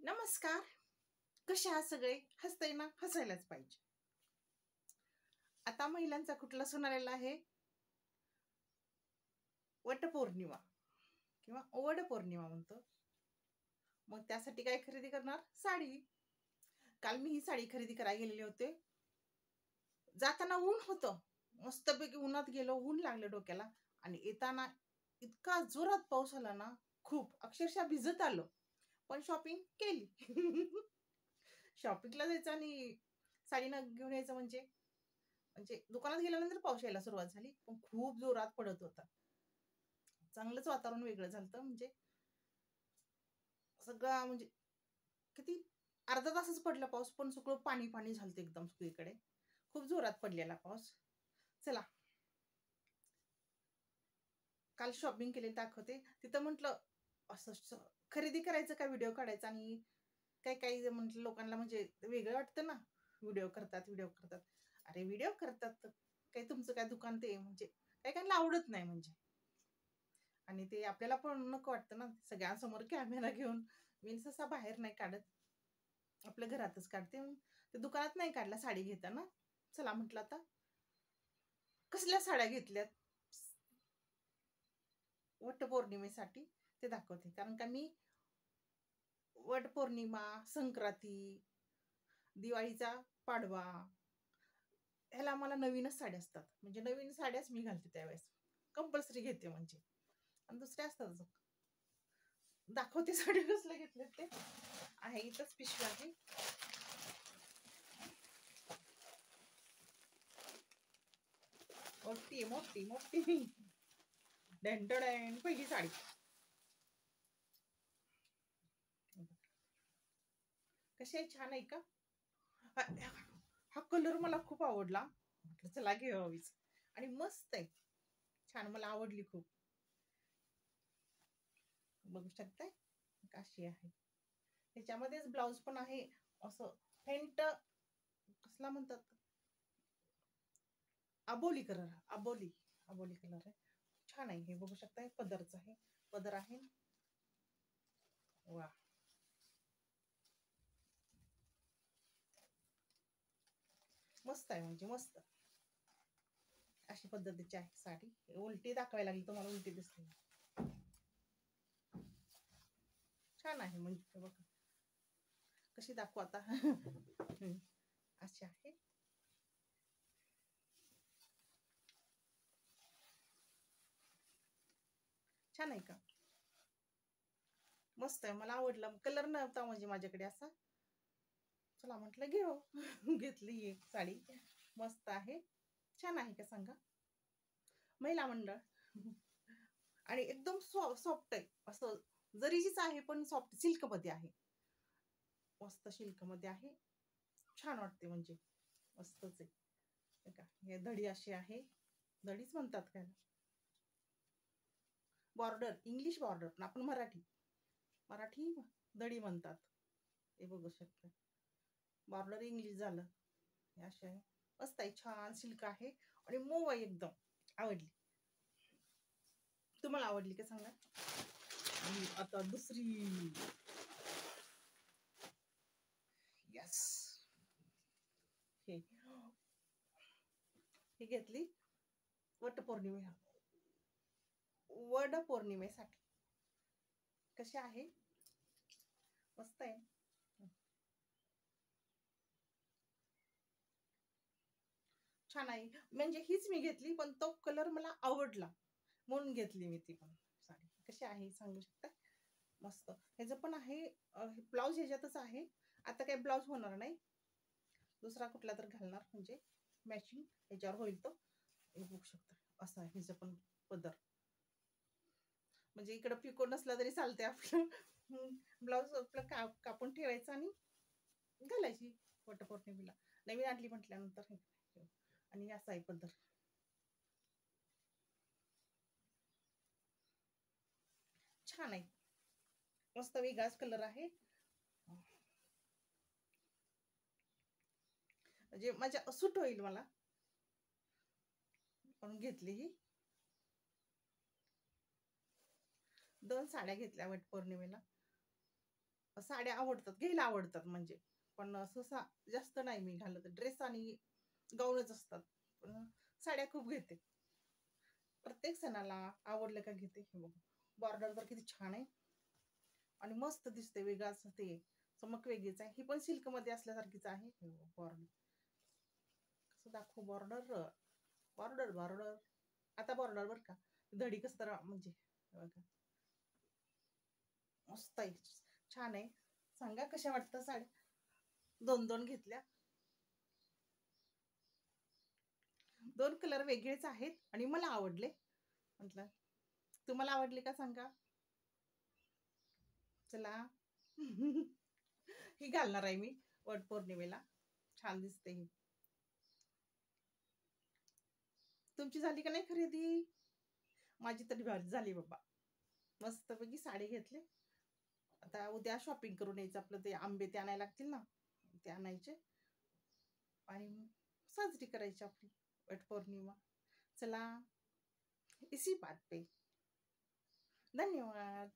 नमस्कार. कसे आहात सगळे? हसताय ना? हसायलाच पाहिजे. आता महिलांचा कुठला सण आलेला आहे? वटपौर्णिमा किंवा वडपौर्णिमा म्हणतो. मग त्यासाठी काय खरेदी करणार? साडी. काल मी ही साडी खरेदी करायला गेलेले होते. जाताना ऊन होतं. मस्तपैकी उन्हात गेलो, ऊन लागलं डोक्याला आणि येताना इतका जोरात पाऊस आला ना, खूप अक्षरशः भिजत आलो. पण शॉपिंग केली. शॉपिंगला जायचं आणि साडी न घेऊन यायचं म्हणजे दुकानात गेल्यानंतर पाऊस यायला सुरुवात झाली, पण खूप जोरात पडत होता. चांगलंच वातावरण वेगळं झालं म्हणजे सगळं म्हणजे किती अर्धा तासच पडला पाऊस, पण सगळं पाणी पाणी झालं एकदम सगळीकडे. खूप जोरात पडलेला पाऊस. चला, काल शॉपिंग केली दाखवते. तिथं म्हटलं असं खरेदी करायचं का व्हिडिओ काढायचा आणि काही काही म्हटलं लोकांना म्हणजे वेगळं वाटतं ना, व्हिडिओ करतात. अरे व्हिडिओ करतात तर काही तुमचं काय दुकान ते म्हणजे काही काहींना आवडत नाही म्हणजे. आणि ते आपल्याला पण नको वाटतं ना सगळ्यांसमोर कॅमेरा घेऊन. मी सहसा बाहेर नाही काढत. आपल्या घरातच काढते. मग ते दुकानात नाही काढला साडी घेताना. चला म्हटलं आता कसल्या साड्या घेतल्यात वटपौर्णिमेसाठी ते दाखवते. कारण का मी वटपौर्णिमा, संक्रांती, दिवाळीचा पाडवा ह्याला मला नवीनच साड्या असतात. म्हणजे नवीन साड्याच मी घालते त्यावेळेस. कंपल्सरी घेते म्हणजे. आणि दुसऱ्या असतात. दाखवते साडी कसल्या घेतल्यात ते. आहे इथंच पिशवी आहे. मोठी मोठी मोठी ढेंटड पहिली साडी. कशी आहे? छान आहे का? हा हा कलर मला खूप आवडला. म्हटलं चला घ्यावीच. आणि मस्त आहे. छान मला आवडली खूप. बघू शकताय कशी आहे. त्याच्यामध्येच ब्लाऊज पण आहे. असं फेंट कसला म्हणतात? अबोली कलर. अबोली कलर आहे. छान आहे. हे बघू शकताय पदरच आहे. पदर आहे. वा, मस्त आहे म्हणजे मस्त. अशा पद्धतीची आहे साडी. उलटी दाखवायला लागली तुम्हाला, उलटी दिसते. छान आहे म्हणजे बघा कशी दाखवू आता. अशी आहे. छान आहे का? मस्त आहे. मला आवडला. कलर नव्हता म्हणजे माझ्याकडे असा. चला म्हटलं घेऊ. घेतली एक साडी. मस्त आहे. छान आहे का सांगा? महिला मंडळ. आणि एकदम सॉफ्ट आहे. असं जरीचीच आहे पण सॉफ्ट सिल्क मध्ये आहे. मस्त सिल्क मध्ये आहे. छान वाटते म्हणजे मस्तच आहे. हे का हे धडी अशी आहे. धडीच म्हणतात काय? बॉर्डर इंग्लिश बॉर्डर पण आपण मराठी दडी म्हणतात. हे बघू शकता. बॉर्डर इंग्लिश झालं. हे असे आहे. मस्त आहे. छान सिल्क आहे आणि मऊ आहे एकदम. आवडली. तुम्हाला आवडली का सांगा? आणि आता दुसरी. यस, हे ही घेतली वटपौर्णिमेसाठी. कशी आहे? मस्त आहे. छान आहे. म्हणजे हीच मी घेतली पण तो कलर मला आवडला म्हणून घेतली मी ती पण साडी. कशी आहे सांगू शकता? मस्त. ह्याचं पण आहे. ब्लाऊज ह्याच्यातच आहे. आता काही ब्लाऊज होणार नाही. दुसरा कुठला तर घालणार म्हणजे मॅचिंग ह्याच्यावर होईल तो. हे बघू शकता. असं आहे ह्याचं पण पदर. म्हणजे इकडं पिको नसला तरी चालते आपलं. ब्लाऊज आपलं कापून ठेवायचं आणि घालायची वटपौर्णिमेला. नवीन आणली म्हटल्यानंतर. आणि असा आहे पदर. छान आहे. मस्त वेगळाच कलर आहे. म्हणजे माझ्या सूट होईल मला म्हणून घेतली ही. 2 साड्या घेतल्या वटपौर्णिमेला. साड्या आवडतात, घ्यायला आवडतात म्हणजे. पण सहसा जास्त नाही मी घालत. ड्रेस आणि गाऊनच असतात. पण साड्या खूप घेते. प्रत्येक सणाला आवडलं का घेते. हे बघा. बॉर्डर तर किती छान आहे आणि मस्त दिसते. वेगळाच ते चमक वेगळीच आहे. ही पण सिल्कमध्ये असल्यासारखीच आहे. हे बघा बॉर्डर. कसं दाखवू बॉर्डर? Border, border. आता बॉर्डर बरं का. धडी कसं तर म्हणजे हे बघा. मस्त आहे. छान आहे. सांगा कशा वाटतं साड्या? 2-2 घेतल्या. 2 कलर वेगळेच आहेत आणि मला आवडले. म्हटलं तुम्हाला आवडली का सांगा? चला. ही घालणार आहे मी वटपौर्णिमेला. छान दिसते ही. तुमची झाली का नाही खरेदी? माझी तरी भारी झाली बाबा. मस्तपैकी साडी घेतली. आता उद्या शॉपिंग करून यायचं. आपलं ते आंबे ते आणायला लागतील ना, ते आणायचे आणि साजरी करायची आपली वटपौर्णिमा. चला, इसी बात पे धन्यवाद.